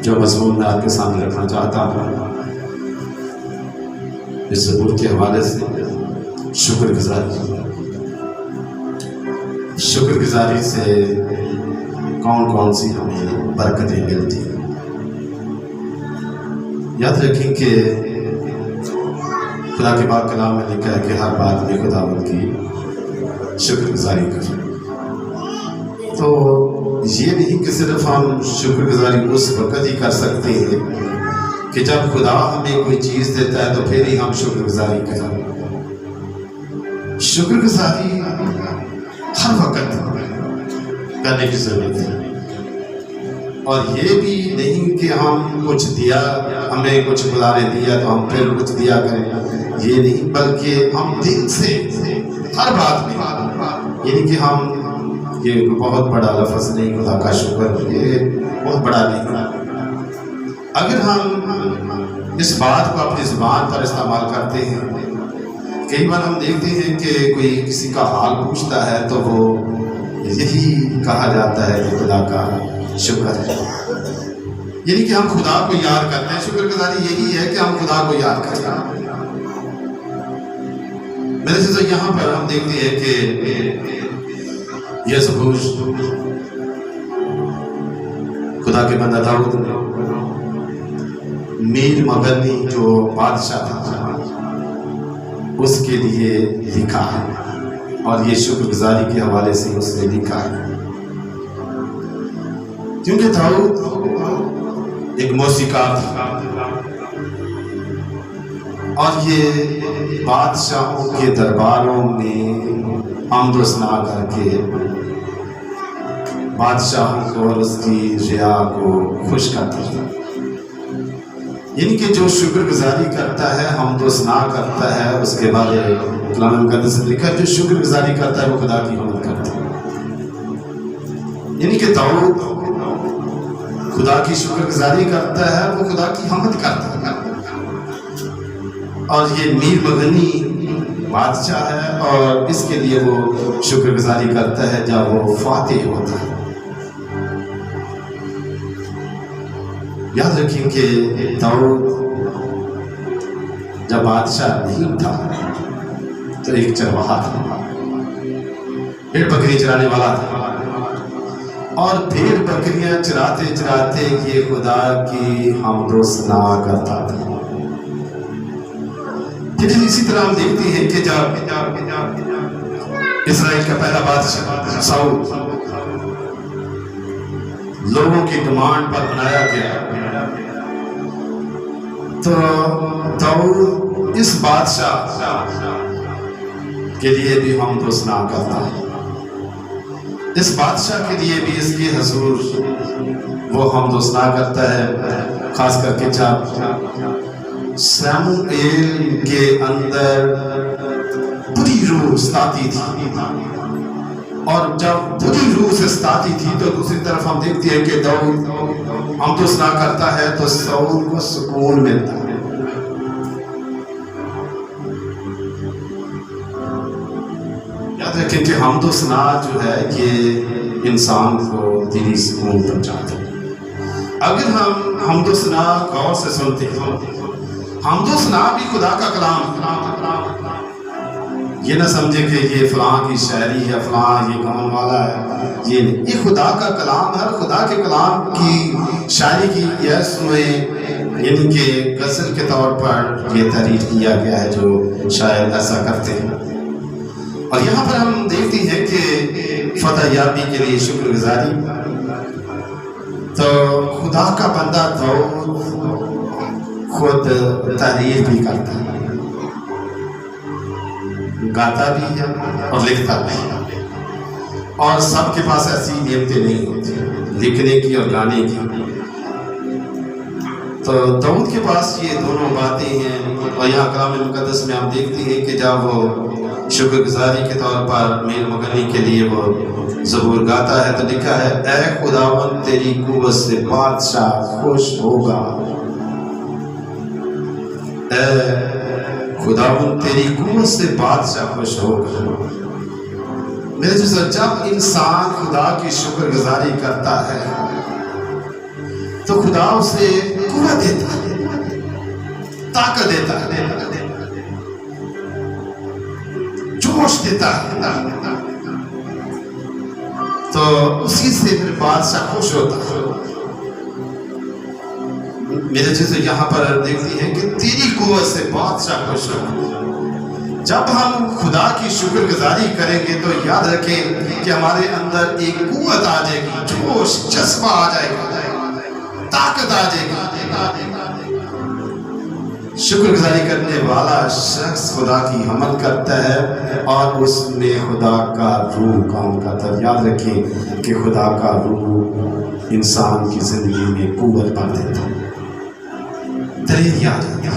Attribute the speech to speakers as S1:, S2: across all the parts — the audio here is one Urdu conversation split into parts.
S1: جو مضمون میں آپ کے سامنے رکھنا چاہتا ہوں اس زبور کے حوالے سے شکر گزاری سے کون سی ہمیں برکتیں ملتی ہیں۔ یاد رکھیں کہ خدا کے پاک کلام میں لکھا ہے کہ ہر بات میں خداوند کی شکر گزاری کریں۔ تو یہ نہیں کہ صرف ہم شکر گزاری اس وقت ہی کر سکتے ہیں کہ جب خدا ہمیں کوئی چیز دیتا ہے تو پھر ہی ہم شکر گزاری کریں۔ شکر گزاری ہر وقت کرنے کی ضرورت ہے، اور یہ بھی نہیں کہ ہم کچھ دیا، ہمیں کچھ خدا نے دیا تو ہم پھر کچھ دیا کریں، یہ نہیں، بلکہ ہم دل سے ہر بات میں، یعنی کہ ہم یہ بہت بڑا لفظ نہیں خدا کا شکر، یہ بہت بڑا نہیں، اگر ہم اس بات کو اپنی زبان پر استعمال کرتے ہیں، کئی بار ہم دیکھتے ہیں کہ کوئی کسی کا حال پوچھتا ہے تو وہ یہی کہا جاتا ہے کہ خدا کا شکر ہے، یعنی کہ ہم خدا کو یاد کرتے ہیں۔ شکر گزاری یہی ہے کہ ہم خدا کو یاد کرتے ہیں۔ میرے سے تو یہاں پر ہم دیکھتے ہیں کہ یہ زبور خدا کے بندہ داؤد نے میر مغنی جو بادشاہ تھا اس کے لیے لکھا ہے، اور یہ شکر گزاری کے حوالے سے اس نے لکھا ہے، کیونکہ داؤد ایک موسیقار تھا، اور یہ بادشاہوں کے درباروں میں حمد و ثنا کر کے بادشاہوں کو اور اس کی رعا کو خوش کرتا ہے، یعنی کہ جو شکر گزاری کرتا ہے، حمد و ثنا کرتا ہے، اس کے بعد کلام مقدس میں لکھا ہے جو شکر گزاری کرتا ہے وہ خدا کی حمد کرتا ہے، یعنی کہ داؤد خدا کی شکر گزاری کرتا ہے، وہ خدا کی حمد کرتا ہے، اور یہ میر مغنی بادشاہ ہے، اور اس کے لیے وہ شکر گزاری کرتا ہے جب وہ فاتح ہوتا ہے۔ یاد رکھیں کہ داؤد جب بادشاہ نہیں تھا تو ایک چرواہا تھا، بھیڑ بکری چرانے والا تھا، اور بھیڑ بکریاں چراتے چراتے یہ خدا کی حمد و ثنا کرتا تھا۔ پھر اسی طرح ہم دیکھتے ہیں کہ جب اسرائیل کا پہلا بادشاہ ساؤل لوگوں کی ڈیمانڈ پر بنایا گیا تو داؤد اس بادشاہ کے لیے بھی حمد و ثنا کرتا ہے، اس بادشاہ کے لیے بھی اس کے حضور وہ حمد و ثنا کرتا ہے، خاص کر کے جب سموئیل کے اندر بری روح ستاتی تھی، اور جب بری روح سے ستاتی تھی تو دوسری طرف ہم دیکھتے ہیں کہ داؤد حمد و ثنا کرتا ہے تو ساؤل کو سکون ملتا ہے۔ یاد رکھیں کہ حمد و ثنا جو ہے یہ انسان کو دلی سکون پہنچاتا ہے۔ اگر ہم حمد و ثنا غور سے سنتے ہیں، حمد و ثنا بھی خدا کا کلام، یہ نہ سمجھے کہ یہ فلاں کی شاعری ہے، فلاں یہ گانے والا ہے، یہ نہیں، یہ خدا کا کلام ہے۔ خدا کے کلام کی شاعری کی یس میں یعنی کہ غزل کے طور پر یہ تحریر کیا گیا ہے جو شاعر ایسا کرتے ہیں، اور یہاں پر ہم دیکھتے ہیں کہ فتح یابی کے لیے شکر گزاری، تو خدا کا بندہ داؤد خود تحریر بھی کرتا ہے، گاتا بھی ہے اور لکھتا بھی ہے، اور سب کے پاس ایسی نعمتیں نہیں ہوتی لکھنے کی اور گانے کی، تو داؤد کے پاس یہ دونوں باتیں ہیں۔ اور یہاں کلام مقدس میں ہم دیکھتے ہیں کہ جب وہ شکر گزاری کے طور پر میر مغنی کے لیے وہ زبور گاتا ہے تو لکھا ہے، اے خداوند تیری قوت سے بادشاہ خوش ہوگا، اے خداوند تیری قوت سے بادشاہ خوش ہوگا۔ میرے جب انسان خدا کی شکر گزاری کرتا ہے تو خدا اسے قوت دیتا ہے، طاقت دیتا ہے، جوش دیتا ہے، تو اسی سے پھر بادشاہ خوش ہوتا ہے۔ میرے چیزیں یہاں پر دیکھتی ہیں کہ تیری قوت سے بادشاہ خوش ہوتا ہے۔ جب ہم خدا کی شکر گزاری کریں گے تو یاد رکھیں کہ ہمارے اندر ایک قوت آ جائے گی، جوش جذبہ آ جائے گا، طاقت آ جائے گی۔ شکر گزاری کرنے والا شخص خدا کی حمد کرتا ہے اور اس میں خدا کا روح کام کرتا ہے۔ یاد رکھیں کہ خدا کا روح انسان کی زندگی میں قوت بھر دیتا ہے، دلیری آ جاتی ہے۔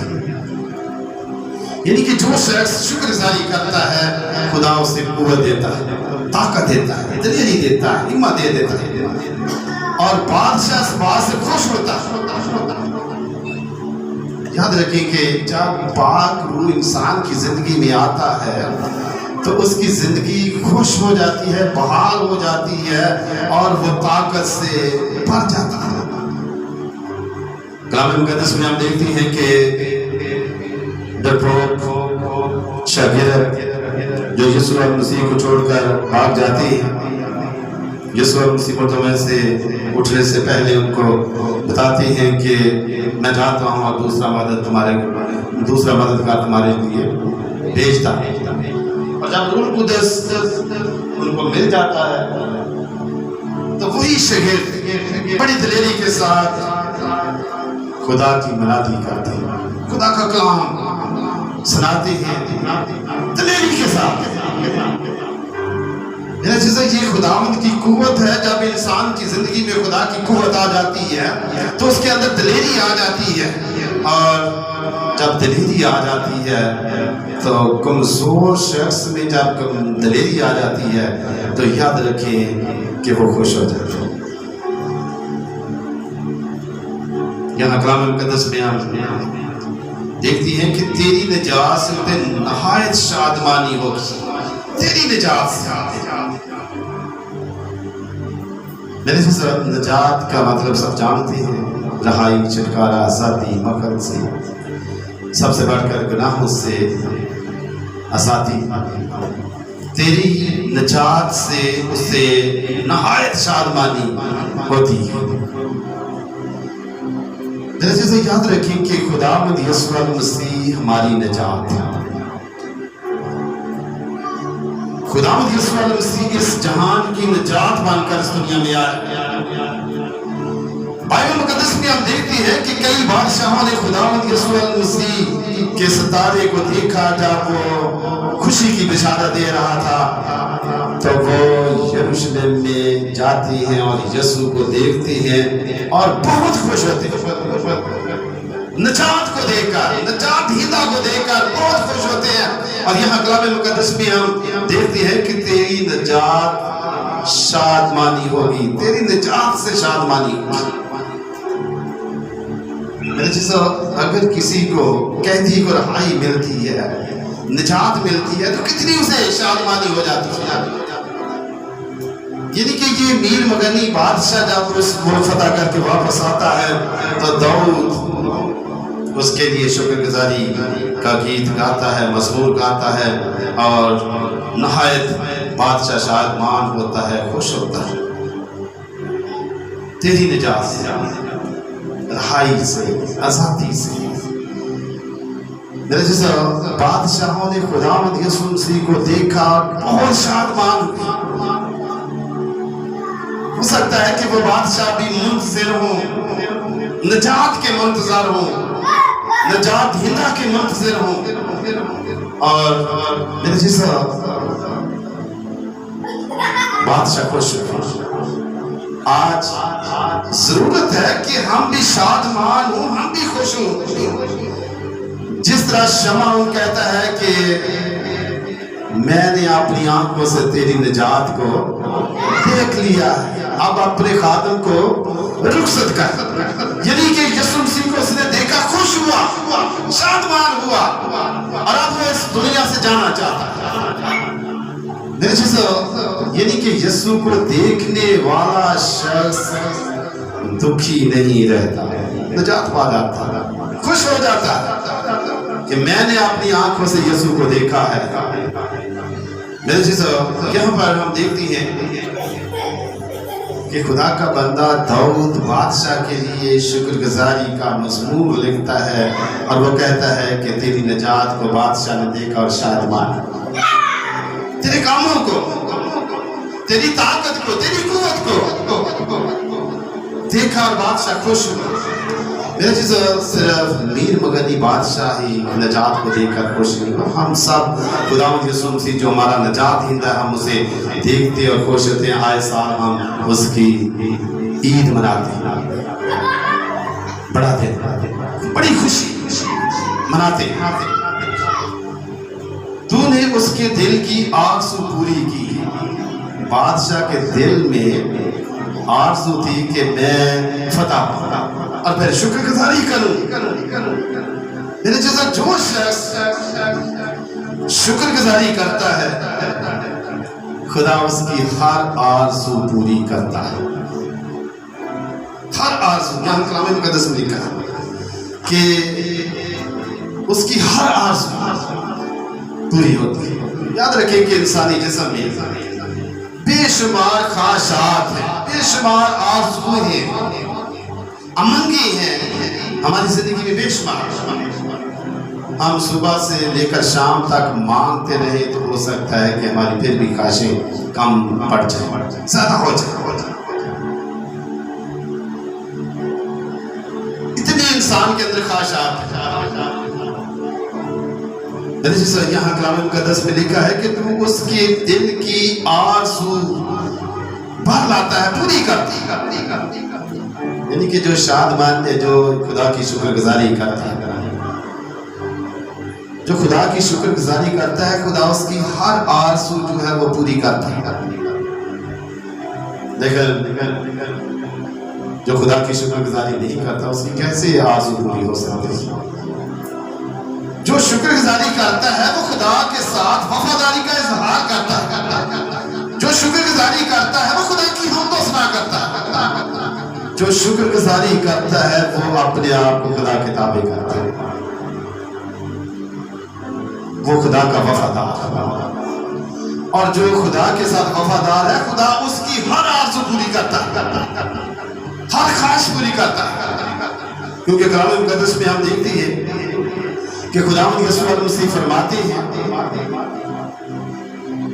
S1: یعنی کہ جو شخص شکر گزاری کرتا ہے خدا اسے قوت دیتا ہے، طاقت دیتا ہے، دلیری دیتا ہے، ہمت دے دیتا ہے، اور بادشاہ اس بات سے خوش ہوتا ہے۔ یاد رکھیں کہ جب پاک روح انسان کی زندگی میں آتا ہے تو اس کی زندگی خوش ہو جاتی ہے، بحال ہو جاتی ہے اور وہ طاقت سے بھر جاتا ہے۔ کلام مقدس میں ہم دیکھتے ہیں کہ ڈرپوک شاگرد جو یسوع مسیح کو چھوڑ کر بھاگ جاتے ہیں، یسوع مسیح مرتبہ سے اٹھنے سے پہلے ان کو بتاتے ہیں کہ میں جاتا ہوں اور دوسرا مددگار تمہارے لیے بھیجتا ہوں۔ اور جب روح القدس ان کو مل جاتا ہے تو وہی شاگرد بڑی دلیری کے ساتھ خدا کی منادی کرتے ہیں، خدا کا کلام سناتے ہیں دلیری کے ساتھ۔ یہ خداوند کی قوت ہے۔ جب انسان کی زندگی میں خدا کی قوت آ جاتی ہے تو اس کے اندر دلیری آ جاتی ہے، اور جب دلیری آ جاتی ہے تو کمزور شخص میں جب دلیری آ جاتی ہے تو یاد رکھیں کہ وہ خوش ہو جاتا ہے۔ یہاں کلام مقدس میں ہم دیکھتی ہیں کہ تیری نجات سے انہیں نہایت شادمانی ہوگی، تیری نجات سے۔ میرے سے نجات کا مطلب سب جانتے ہیں، رہائی، چھٹکارا، آزادی، مکر سے، سب سے بڑھ کر گناہوں سے آزادی۔ تیری نجات سے اسے نہایت شادمانی ہوتی ہے۔ میرے چیزیں یاد رکھیں کہ خداوند یسوع مسیح ہماری نجات ہے۔ خداوند یسوع مسیح اس جہان کی نجات بن کر اس دنیا میں آئے۔ بائبل مقدس میں ہم دیکھتے ہیں کہ کئی بادشاہوں نے خداوند یسوع مسیح کے ستارے کو دیکھا جب وہ خوشی کی بشارت دے رہا تھا، تو وہ یروشلم میں جاتے ہیں اور یسوع کو دیکھتے ہیں اور بہت خوش ہوتے ہیں۔ نجات کو دیکھ کر، نجات دہندہ کو دیکھ کر بہت خوش ہوتے ہیں۔ اور یہاں کلام مقدس میں ہم دیکھتے ہیں کہ تیری نجات شادمانی ہوگی، تیری نجات سے شادمانی ہوگی۔ میرے چیزوں، اگر کسی کو قیدی کو رہائی ملتی ہے، نجات ملتی ہے، تو کتنی اسے شادمانی ہو جاتی ہے۔ یعنی کہ یہ میر مغنی بادشاہ جب اس ملک فتح کر کے واپس آتا ہے تو داؤد اس کے لیے شکر گزاری کا گیت گاتا ہے، مزمور گاتا ہے، اور نہایت بادشاہ شادمان ہوتا ہے، خوش ہوتا ہے تیری نجات سے، رہائی سے، آزادی سے۔ میرے جیسا بادشاہوں نے خداوند یسوع مسیح کو دیکھا، بہت شادمان ہوئے۔ ہو سکتا ہے کہ وہ بادشاہ بھی منتظر ہوں، نجات کے منتظر ہوں، نجات دہندہ کے منتظر ہوں، اور میرے جیسا بادشاہ خوش ہوں۔ آج ضرورت ہے کہ ہم بھی شادمان ہوں، ہم بھی خوش ہوں۔ جس طرح شمعون کہتا ہے کہ میں نے اپنی آنکھوں سے تیری نجات کو دیکھ لیا ہے، اب اپنے خادم کو رخصت کر۔ یعنی کہ یسوع مسیح کو اس نے دیکھا، خوش ہوا، شادمان ہوا، اور اب وہ اس دنیا سے جانا چاہتا ہے۔ میرے چیزوں، یعنی کہ یسوع کو دیکھنے والا شخص دکھی نہیں رہتا، نجات پا جاتا، خوش ہو جاتا کہ میں نے اپنی آنکھوں سے یسوع کو دیکھا ہے۔ میرے چیزوں، یہاں پر ہم دیکھتی ہیں کہ خدا کا بندہ داؤد بادشاہ کے لیے شکر گزاری کا مزمور لکھتا ہے، اور وہ کہتا ہے کہ تیری نجات کو بادشاہ نے دیکھا اور شاید مانا، تیرے کاموں کو، تیری طاقت کو، تیری قوت کو دیکھا اور بادشاہ خوش ہوا۔ میرے چیزوں، صرف میر مغنی بادشاہ ہی نجات کو دیکھ کر خوش نہیں ہوا، ہم سب خداوند یسوع مسیح جو ہمارا نجات دہندہ ہے، ہم اسے دیکھتے اور خوش ہوتے ہیں۔ آئے سال ہم اس کی عید مناتے ہیں، بڑا دن، بڑی خوشی مناتے ہیں۔ تو نے اس کے دل کی آرزو پوری کی۔ بادشاہ کے دل میں آرزو تھی کہ میں فتح پاؤں اور پھر شکر گزاری کروں۔ میرے جیسا جو شخص شکر گزاری کرتا ہے، خدا اس کی ہر آرزو پوری کرتا ہے، ہر آرزو۔ یہاں کلام مقدس میں لکھا ہے کہ اس کی ہر آرزو پوری ہوتی ہے۔ یاد رکھیں کہ انسانی جسم میں بے شمار خواہشات ہیں، بے شمار آرزویں ہیں، امنگیں ہیں ہماری زندگی میں، بے شمار۔ ہم صبح سے لے کر شام تک مانگتے رہے تو ہو سکتا ہے کہ ہماری پھر بھی خواہشیں کم پڑ جائیں، زیادہ ہو جائیں۔ اتنے انسان کے اندر خواہشات ہیں۔ یہاں کلام مقدس میں لکھا ہے کہ تو اس کے دل کی آرزو بھر لاتا ہے، پوری کرتی۔ یعنی کہ جو شادمان ہے، جو خدا کی شکر گزاری کرتا ہے، جو خدا کی شکر گزاری کرتا ہے، خدا اس کی ہر آرزو جو ہے وہ پوری کرتا ہے۔ لیکن جو خدا کی شکر گزاری نہیں کرتا، اس کی کیسے آرزو پوری ہو سکتی ہے؟ جو شکر گزاری کرتا ہے وہ خدا کے ساتھ وفاداری کا اظہار کرتا ہے۔ جو شکر گزاری کرتا ہے وہ خدا کی حمد و ثنا کرتا ہے۔ جو شکر گزاری کرتا ہے وہ اپنے آپ کو خدا کے تابع کرتا ہے، وہ خدا کا وفادار ہے۔ اور جو خدا کے ساتھ وفادار ہے، خدا اس کی ہر آرزو پوری کرتا ہے، ہر خواہش پوری کرتا ہے۔ کیونکہ کلام مقدس میں ہم دیکھتے ہیں کہ خداوند یسوع مسیح فرماتے ہیں،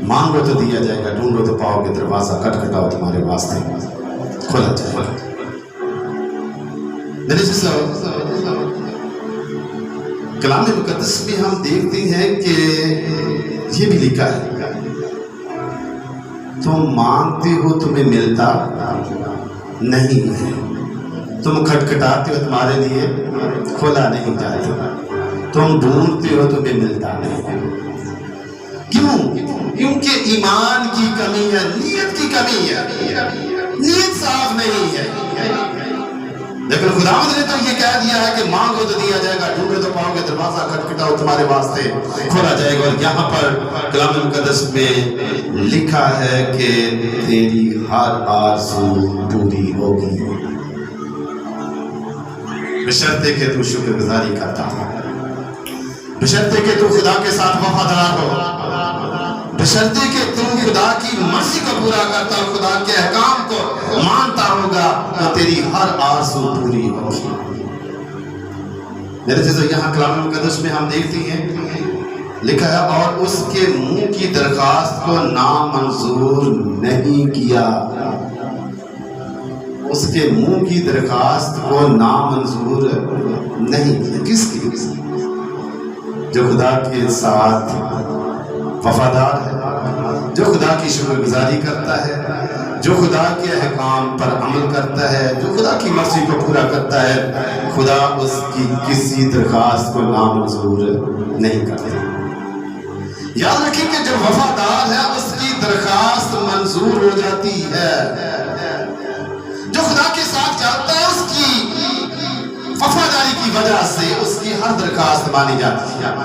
S1: مانگو تو دیا جائے گا، ڈھونڈو تو پاؤ گے، دروازہ کھٹکھٹاؤ تمہارے واسطے کھولا جائے گا۔ میرے کلام مقدس میں ہم دیکھتے ہیں کہ یہ بھی لکھا ہے، تم مانگتے ہو تمہیں ملتا نہیں ہے، تم کھٹکھٹاتے ہو تمہارے لیے کھولا نہیں جاتا، تم ڈھونڈتے ہو تمہیں ملتا نہیں۔ کیوں؟ کیونکہ ایمان کی کمی ہے، نیت کی کمی ہے، نیت صاف نہیں ہے۔ لیکن خداوند نے تو یہ کہہ دیا ہے کہ مانگو تو دیا جائے گا، ڈھونڈو تو پاؤ گے، دروازہ کھٹکھٹاؤ تمہارے واسطے کھولا جائے گا۔ اور یہاں پر کلام مقدس میں لکھا ہے کہ تیری ہر آرزو پوری ہوگی، بشرطے کہ تو شکر گزاری کرتا ہے، بشرطے کہ تو خدا کے ساتھ وفادار ہو، بشرطے کہ تو خدا کی مرضی کو پورا کرتا اور خدا کے احکام کو مانتا ہوگا، تو تیری ہر آرزو پوری ہوگی۔ میرے چیزوں، یہاں کلام مقدس میں ہم دیکھتے ہیں لکھا ہے، اور اس کے منہ کی درخواست کو نامنظور نہیں کیا۔ اس کے منہ کی درخواست کو نامنظور نہیں کیا۔ کس کی؟ جو خدا کے ساتھ وفادار ہے، جو خدا کی شکر گزاری کرتا ہے، جو خدا کے احکام پر عمل کرتا ہے، جو خدا کی مرضی کو پورا کرتا ہے، خدا اس کی کسی درخواست کو نامنظور نہیں کرتا۔ یاد رکھیں کہ جو وفادار ہے اس کی درخواست منظور ہو جاتی ہے۔ جو خدا کے ساتھ چلتا ہے اس کی وفاداری کی وجہ سے اس کی ہر درخواست مانی جاتی ہے۔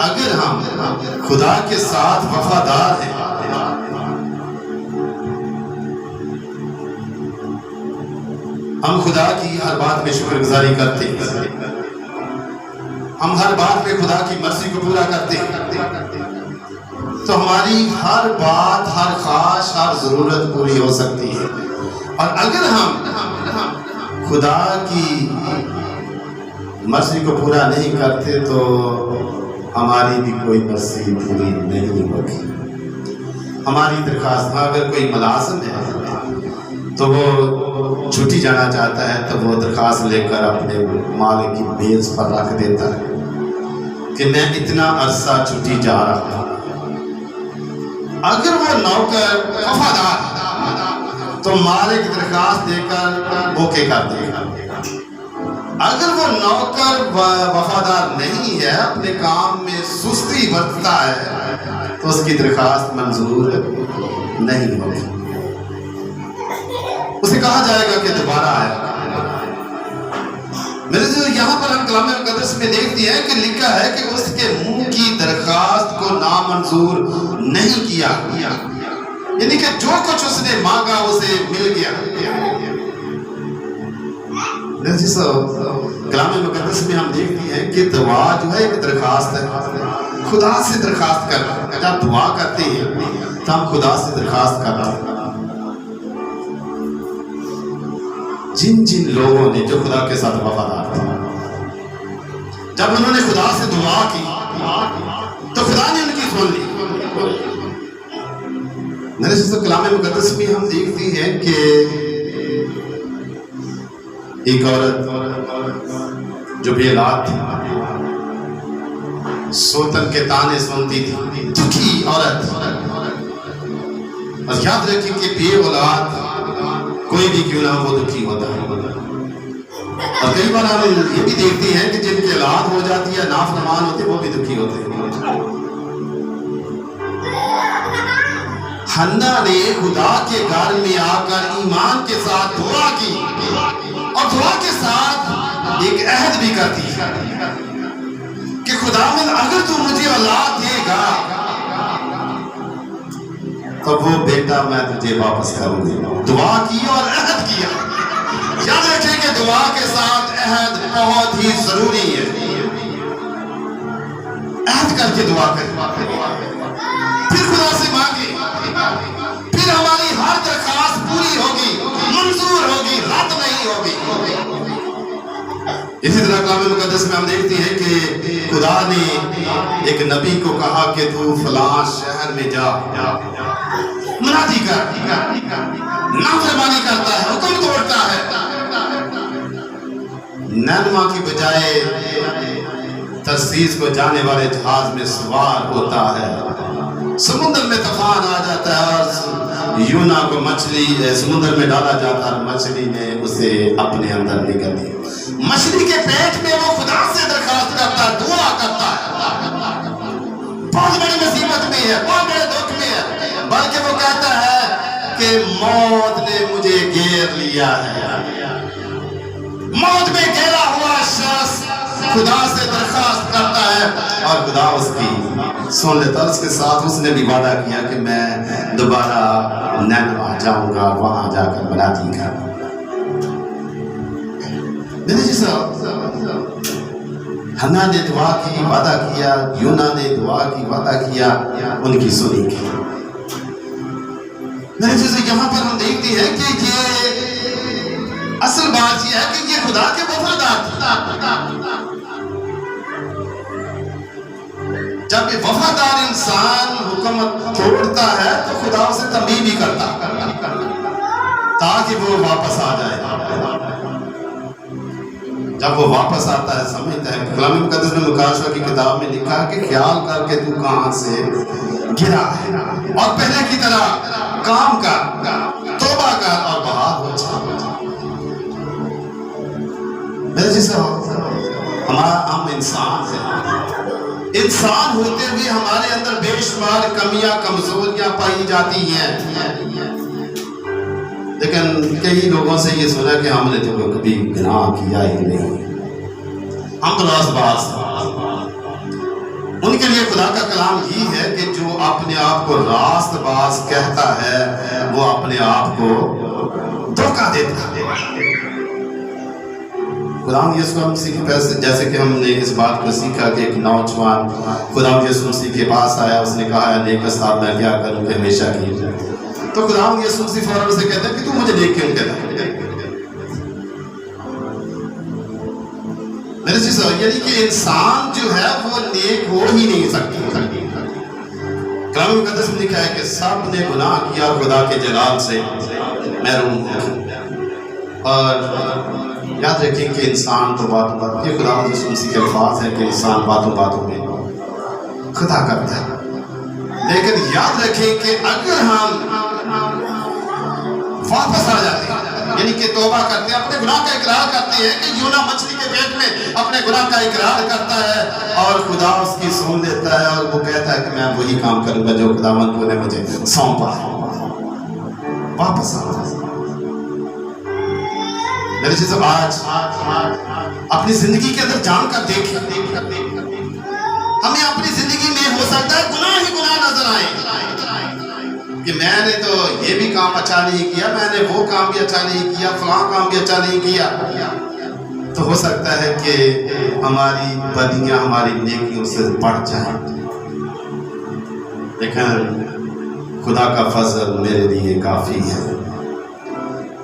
S1: اگر ہم خدا کے ساتھ وفادار ہیں، ہم خدا کی ہر بات میں شکر گزاری کرتے ہیں، ہم ہر بات میں خدا کی مرضی کو پورا کرتے ہیں، تو ہماری ہر بات، ہر خواہش، ہر ضرورت پوری ہو سکتی ہے۔ اور اگر ہم خدا کی مرضی کو پورا نہیں کرتے تو ہماری بھی کوئی مرضی پوری نہیں ہوگی۔ ہماری درخواست، اگر کوئی ملازم ہے تو وہ چھٹی جانا چاہتا ہے تو وہ درخواست لے کر اپنے مالک کی میز پر رکھ دیتا ہے کہ میں اتنا عرصہ چھٹی جا رہا ہوں۔ اگر وہ نوکر وفادار تو مالک درخواست دے کر اوکے کر دے گا۔ اگر وہ نوکر وفادار نہیں ہے، اپنے کام میں سستی برتتا ہے، تو اس کی درخواست منظور نہیں ہوگی، اسے کہا جائے گا کہ دوبارہ آئے۔ میرے جو یہاں پر ہم کلام مقدس میں دیکھتے ہیں کہ لکھا ہے کہ اس کے منہ کی درخواست کو نامنظور نہیں کیا، یعنی کہ جو کچھ اس نے مانگا اسے مل گیا۔ کلام مقدس میں ہم دیکھتے ہیں کہ دعا جو ہے ایک درخواست ہے، خدا سے درخواست کرنا۔ جب دعا کرتے ہیں تو ہم خدا سے درخواست کرتے ہیں۔ جن لوگوں نے جو خدا کے ساتھ وفادار تھے، جب انہوں نے خدا سے دعا کی تو خدا نے ان کی سن لی۔ میرے دوستو، کلام مقدس میں ہم دیکھتے ہیں کہ ایک عورت جو بے اولاد تھی، سوتن کے تانے سنتی تھی، دکھی عورت۔ اور یاد رکھیں کہ بے اولاد کوئی بھی کیوں نہ وہ دکھی ہوتا ہے۔ اور کئی بار ہم یہ بھی دیکھتے ہیں کہ جن کی اولاد ہو جاتی ہے، نافرمان ہوتے، وہ بھی دکھی ہوتے ہیں۔ حنا نے خدا کے گھر میں آ کر ایمان کے ساتھ دعا کی، اور دعا کے ساتھ ایک عہد بھی کرتی ہے کہ خداوند اگر تو مجھے اولاد دے گا تو وہ بیٹا میں تجھے واپس کروں گی۔ دعا کی اور عہد کیا۔ یاد رکھیں کہ دعا کے ساتھ عہد بہت ہی ضروری ہے۔ عہد کر کے دعا کریں، پھر خدا سے مانگیں، پھر ہماری ہر درخواست پوری ہوگی، منظور ہوگی، رد نہیں ہوگی۔ اسی طرح کلام مقدس میں ہم دیکھتے ہیں کہ خدا نے ایک نبی کو کہا کہ تو فلاں شہر میں جا، منادی کر، نافرمانی کرتا ہے، حکم توڑتا ہے، نینوا کی بجائے ترسیس کو جانے والے جہاز میں سوار ہوتا ہے، سمندر میں طوفان آ جاتا ہے اور یونا کو مچھلی سمندر میں ڈالا جاتا ہے، مچھلی نے اسے اپنے اندر نگل لی۔ مچھلی کے پیٹ میں وہ خدا سے درخواست کرتا ہے، دعا کرتا ہے، بہت بڑی مصیبت میں ہے، بہت بڑے دکھ میں ہے، بلکہ وہ کہتا ہے کہ موت نے مجھے گھیر لیا ہے۔ موت میں گھیرا ہوا شخص خدا سے درخواست کرتا ہے اور خدا اس کی سن لیتا ہے۔ اس کے ساتھ اس نے بھی وعدہ کیا کہ میں دوبارہ نینوا جاؤں گا، وہاں جا کر منادی کروں۔ میرے جیسا حنا نے دعا کی، وعدہ کیا، یونا نے دعا کی، وعدہ کیا، ان کی سنی کی۔ میرے جیسے یہاں پر ہم دیکھتے ہیں کہ یہ اصل بات یہ ہے کہ یہ خدا کے وفادار تھے۔ جب وفادار انسان حکم توڑتا ہے تو خدا اسے تنبیہ بھی کرتا تاکہ وہ واپس آ جائے۔ جب وہ واپس آتا ہے سمجھتا ہے، کلام مقدس میں مکاشفہ کی کتاب میں لکھا کہ خیال کر کہ تو کہاں سے گرا ہے اور پہلے کی طرح کام کر، توبہ کر اور بحال ہو جا۔ میرے جیسا ہم انسان ہیں، انسان ہوتے ہوئے ہمارے اندر بے شمار کمیاں، کمزوریاں پائی جاتی ہیں، لیکن کئی لوگوں سے یہ سنا کہ ہم نے تو کبھی گناہ کیا ہی نہیں، ہم تو راست باز ہیں۔ ان کے لیے خدا کا کلام یہ ہے کہ جو اپنے آپ کو راست باز کہتا ہے وہ اپنے آپ کو دھوکہ دیتا ہے۔ خداوند یسوع مسیح کے پاس جیسے کہ ہم نے اس بات کو سیکھا کہ ایک نوجوان خداوند یسوع مسیح کے پاس آیا، اس نے کہا نیک استاد میں کیا کروں کہ ہمیشہ کی جائے، تو خداوند یسوع مسیح فوراً سے کہتا ہے کہ تو مجھے نیک کیوں کہتا ہے؟ میرے چیز یعنی کہ انسان جو ہے وہ نیک ہو ہی نہیں سکتا۔ کلام مقدس میں لکھا ہے کہ سب نے گناہ کیا اور خدا کے جلال سے محروم ہے، اور یاد رکھیں کہ انسان تو بات یہ خدا یسوع مسیح کے الفاظ ہے کہ انسان باتوں باتوں میں خطا کرتا ہے، لیکن یاد رکھیں کہ اگر ہم واپس آ جاتے ہیں یعنی کہ توبہ کرتے ہیں، اپنے گناہ کا اقرار کرتے ہیں کہ یونا مچھلی کے پیٹ میں اپنے گناہ کا اقرار کرتا ہے اور خدا اس کی سن لیتا ہے اور وہ کہتا ہے کہ میں وہی کام کروں گا جو خداوند کو نے مجھے سونپا ہے، واپس آ جاتا ہے۔ میرے چیزوں آج اپنی زندگی کے اندر جان کر دیکھیں، ہمیں اپنی زندگی میں ہو سکتا ہے گناہ ہی گناہ نظر آئے کہ میں نے تو یہ بھی کام اچھا نہیں کیا، میں نے وہ کام بھی اچھا نہیں کیا، فلاں کام بھی اچھا نہیں کیا، تو ہو سکتا ہے کہ ہماری بدیاں ہماری نیکیوں سے بڑھ جائیں، لیکن خدا کا فضل میرے لیے کافی ہے۔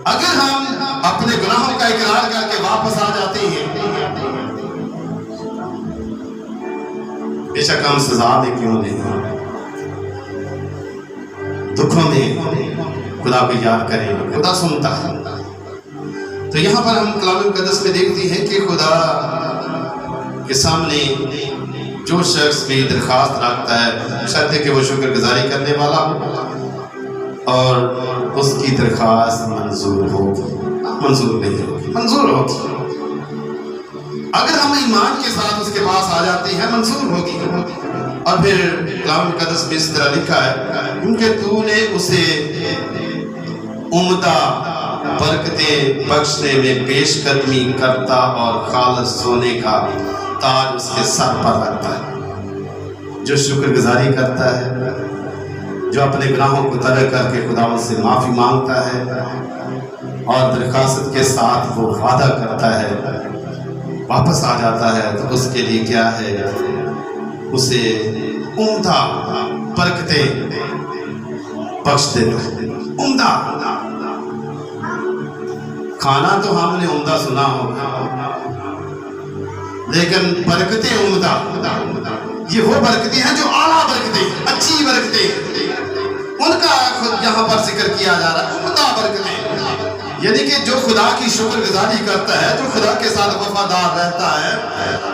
S1: اگر ہم اپنے گناہوں کا اقرار کر کے واپس آ جاتے ہیں، بے شک ہم سزا میں کیوں نہیں، دکھوں میں خدا کو یاد کریں، خدا سنتا ہے۔ تو یہاں پر ہم کلام مقدس میں دیکھتے ہیں کہ خدا کے سامنے جو شخص بھی درخواست رکھتا ہے شرط ہے کہ وہ شکر گزاری کرنے والا ہو اور اس کی درخواست منظور ہوگی، منظور نہیں ہوگی، منظور ہوگی۔ اگر ہم ایمان کے ساتھ اس کے پاس آ جاتے ہیں منظور ہوگی۔ اور پھر کلام مقدس میں اس طرح لکھا ہے کیونکہ تو نے اسے عمدہ برکتیں بخشنے میں پیش قدمی کرتا اور خالص سونے کا تاج اس کے سر پر رکھتا ہے۔ جو شکر گزاری کرتا ہے، جو اپنے گناہوں کو ترک کر کے خداوند سے معافی مانگتا ہے اور درخواست کے ساتھ وہ وعدہ کرتا ہے، واپس آ جاتا ہے، تو اس کے لیے کیا ہے؟ اسے عمدہ برکتیں بخش دیتا ہے۔ عمدہ کھانا تو ہم نے عمدہ سنا ہوگا، لیکن برکتیں عمدہ، یہ وہ برکتیں ہیں جو اعلیٰ برکتیں، اچھی برکتیں، ان کا خود یہاں پر ذکر کیا جا رہا ہے، عمدہ برکتیں، یعنی کہ جو خدا کی شکر گزاری کرتا ہے، جو خدا کے ساتھ وفادار رہتا ہے،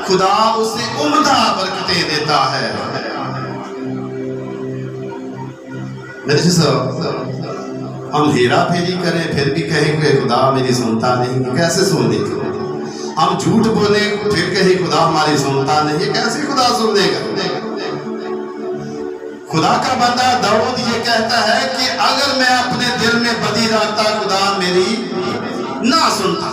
S1: خدا اسے عمدہ برکتیں دیتا ہے۔ میرے جیسا ہم ہیرا پھیری کریں پھر بھی کہیں کہ خدا میری سنتا نہیں، کیسے سن لے گا؟ ہم جھوٹ بولیں پھر کہیں خدا ہماری سنتا نہیں، کیسے خدا سن لے گا؟ خدا کا بندہ داؤد یہ کہتا ہے کہ اگر میں اپنے دل میں بدی رکھتا خدا میری نہ سنتا۔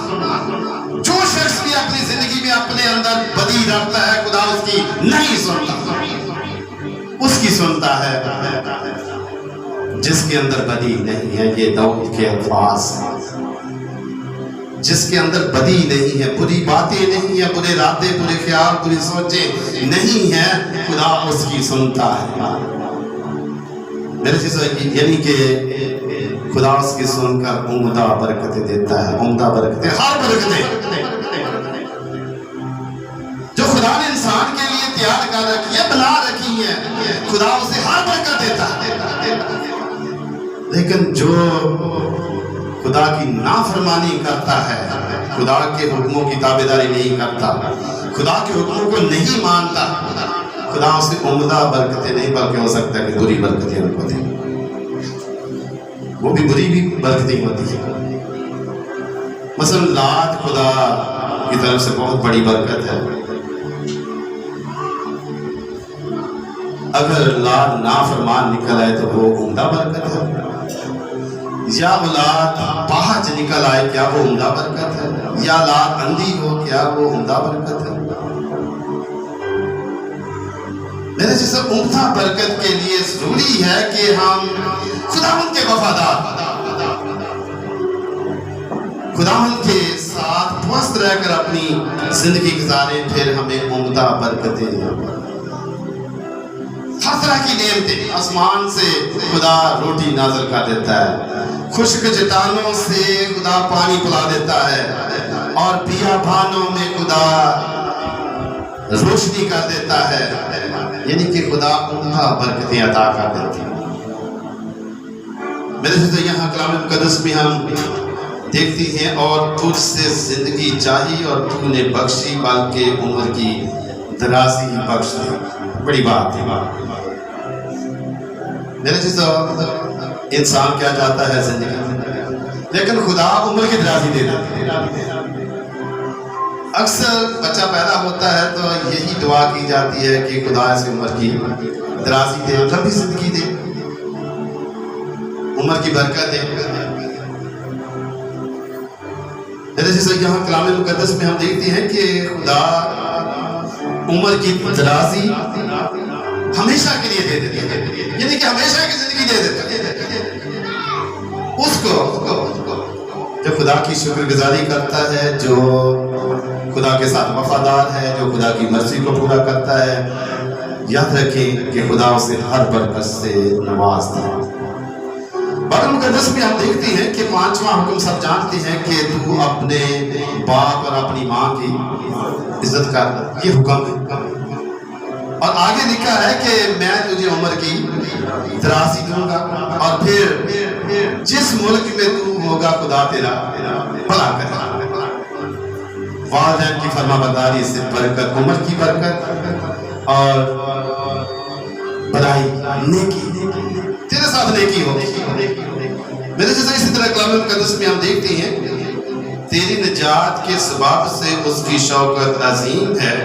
S1: جو شخص بھی اپنی زندگی میں اپنے اندر بدی رکھتا ہے خدا اس کی نہیں سنتا، اس کی سنتا ہے جس کے اندر بدی نہیں ہے۔ یہ داؤد کے الفاظ ہیں، جس کے اندر بدی نہیں ہے، بری باتیں نہیں ہیں، برے ارادے، برے خیال، بری سوچیں نہیں ہیں، خدا اس کی سنتا ہے۔ میرے چیزوں یعنی کہ خدا اس کی سن کر عمدہ برکتیں دیتا ہے، عمدہ برکتیں، ہر برکتیں جو خدا نے انسان کے لیے تیار کر رکھی ہے، بنا رکھی ہے، خدا اسے ہر برکت دیتا ہے۔ لیکن جو خدا کی نافرمانی کرتا ہے، خدا کے حکموں کی تابعداری نہیں کرتا، خدا کے حکموں کو نہیں مانتا، خدا اسے عمدہ برکتیں نہیں بلکہ ہو سکتا ہے کہ بری برکتیں ان کو دے، وہ بھی بری بھی برکتیں ہوتی ہے۔ مثلا لاد خدا کی طرف سے بہت بڑی برکت ہے، اگر اولاد نافرمان نکل آئے تو وہ عمدہ برکت ہے، یا اولاد پاہج نکل آئے کیا وہ عمدہ برکت ہے، یا اولاد اندھی ہو کیا وہ عمدہ برکت ہے۔ میرے جیسے عمدہ برکت کے لیے ضروری ہے کہ ہم خداوند کے وفادار، خداوند کے ساتھ پست رہ کر اپنی زندگی گزاریں، پھر ہمیں عمدہ برکتیں، ہر طرح کی نعمتیں، آسمان سے خدا روٹی نازل کر دیتا ہے، خشک چٹانوں سے خدا پانی پلا دیتا ہے، اور بیابانوں میں خدا روشنی کر دیتا ہے، یعنی کہ خدا عمدہ برکتیں عطا کر دیتا ہے۔ میرے سے یہاں کلام مقدس میں ہم دیکھتی ہیں، اور تجھ سے زندگی چاہی اور تو نے بخشی، بلکہ عمر کی درازی بخش دی۔ بڑی بات ہے۔ میرے سے انسان کیا چاہتا ہے زندگی میں، لیکن خدا عمر کی درازی دے دیتا ہے۔ اکثر بچہ پیدا ہوتا ہے تو یہی دعا کی جاتی ہے کہ خدا اسے عمر کی درازی دے، لمبی زندگی دے، عمر کی برکت دے۔ میرے جیسے یہاں کلام مقدس میں ہم دیکھتے ہیں کہ خدا عمر کی درازی ہمیشہ کے لیے دے دیتا ہے، یعنی کہ ہمیشہ کی زندگی دے دیتا ہے اس کو جو خدا کی شکر گزاری کرتا ہے، جو خدا کے ساتھ وفادار ہے، جو خدا کی مرضی کو پورا کرتا ہے۔ یاد رکھیں کہ خدا اسے ہر برکت سے نوازتا ہے۔ بائبل مقدس میں ہم دیکھتے ہیں کہ 5واں حکم سب جانتے ہیں کہ تو اپنے باپ اور اپنی ماں کی عزت کر، یہ حکم ہے۔ اور آگے لکھا ہے کہ میں تجھے عمر کی درازی دوں گا، اور پھر جس ملک میں تو ہوگا خدا تیرا بھلا کرے گا۔ والدین کی فرما برداری سے برکت، عمر کی برکت اور بھلائی، نیکی، تیرے ساتھ نیکی ہو۔ میرے جیسا اسی طرح کلام مقدس میں ہم دیکھتے ہیں تیری نجات کے سبب سے اس کی شوکت عظیم ہے،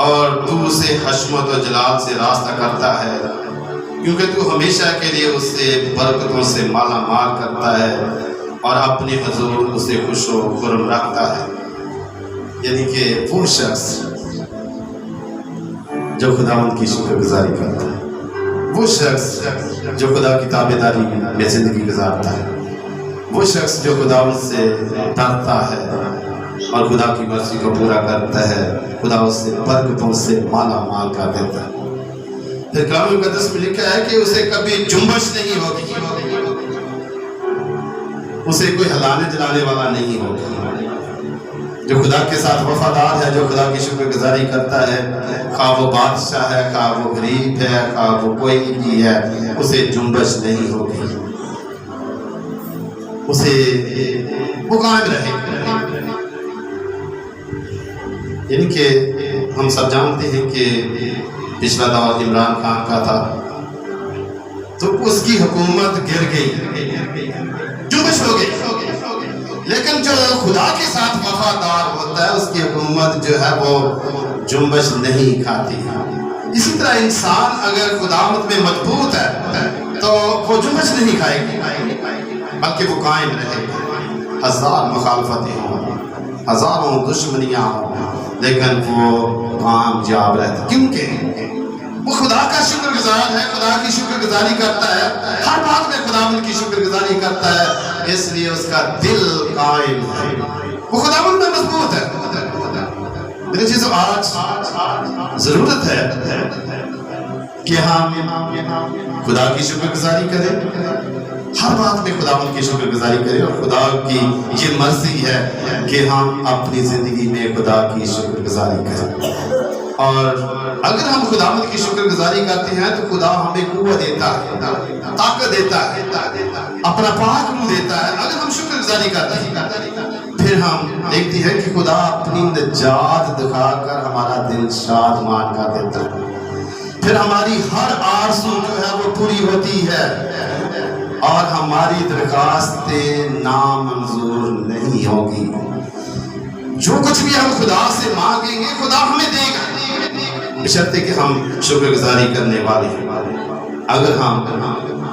S1: اور تو اسے حشمت و جلال سے راستہ کرتا ہے، کیونکہ تو ہمیشہ کے لیے اسے برکتوں سے مالا مال کرتا ہے، اور اپنے حضور اسے خوش و خرم رکھتا ہے۔ یعنی کہ وہ شخص جو خداوند کی شکر گزاری کرتا ہے، وہ شخص جو خدا کی تابعداری میں زندگی گزارتا ہے، وہ شخص جو خداوند سے ڈرتا ہے اور خدا کی مرضی کو پورا کرتا ہے، خدا اس سے برکتوں سے مالا مال کر دیتا ہے۔ پھر کلام مقدس میں لکھا ہے کہ اسے کبھی جنبش نہیں ہوگی، اسے کوئی ہلانے جلانے والا نہیں ہوگا۔ جو خدا کے ساتھ وفادار ہے، جو خدا کی شکر گزاری کرتا ہے، خواہ وہ بادشاہ ہے، خواہ وہ غریب ہے، خواہ وہ کوئی بھی ہے، اسے جنبش نہیں ہوگی، اسے وہ قائم رہے گا۔ یعنی کہ ہم سب جانتے ہیں کہ پچھلا دور عمران خان کا تھا، تو اس کی حکومت گر گئی، جنبش ہو گئی، لیکن جو خدا کے ساتھ وفادار ہوتا ہے اس کی حکومت جو ہے وہ جنبش نہیں کھاتی۔ اسی طرح انسان اگر خداوند میں مضبوط ہے تو وہ جنبش نہیں کھائے گی، بلکہ وہ قائم رہے گی۔ ہزار مخالفتیں ہوں، ہزاروں دشمنیاں ہوں، لیکن وہ کامیاب رہتا ہے، کیونکہ وہ خدا کا شکر گزار ہے، خدا کی شکر گزاری کرتا ہے، ہر بات میں خداوند کی شکر گزاری کرتا ہے، اس لیے اس کا دل قائم ہے، وہ خداوند میں مضبوط ہے۔ میری چیزوں آج ضرورت ہے کہ ہم خدا کی شکر گزاری کریں، ہر بات میں خداوند کی شکر گزاری کریں، اور خدا کی یہ مرضی ہے کہ ہم اپنی زندگی میں خدا کی شکر گزاری کریں۔ اور اگر ہم خداوند کی شکر گزاری کرتے ہیں تو خدا ہمیں قوت دیتا ہے، طاقت دیتا ہے، اپنا پاک روح دیتا ہے۔ اگر ہم شکر گزاری کرتے ہیں پھر ہم دیکھتے ہیں کہ خدا اپنی نجات دکھا کر ہمارا دل شادمان کر دیتا ہے، پھر ہماری ہر آرزو جو ہے وہ پوری ہوتی ہے، اور ہماری درخواستیں نامنظور نہیں ہوگی۔ جو کچھ بھی ہم خدا سے مانگیں گے خدا ہمیں دے گا، بشرطے کہ ہم شکر گزاری کرنے والے ہیں۔ اگر ہم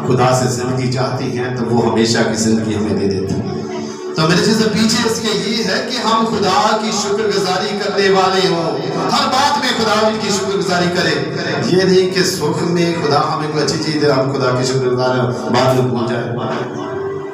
S1: خدا سے زندگی چاہتے ہیں تو وہ ہمیشہ کی زندگی ہمیں دے دیتا ہے۔ تو میرے چیزیں پیچھے اس کے یہ ہے کہ ہم خدا کی شکر گزاری کرنے والے ہوں، ہر بات میں خدا کی شکر گزاری کریں۔ یہ نہیں کہ سکھ میں خدا ہمیں کوئی اچھی چیز ہے ہم خدا کی شکر گزار بعد میں بھول جائیں۔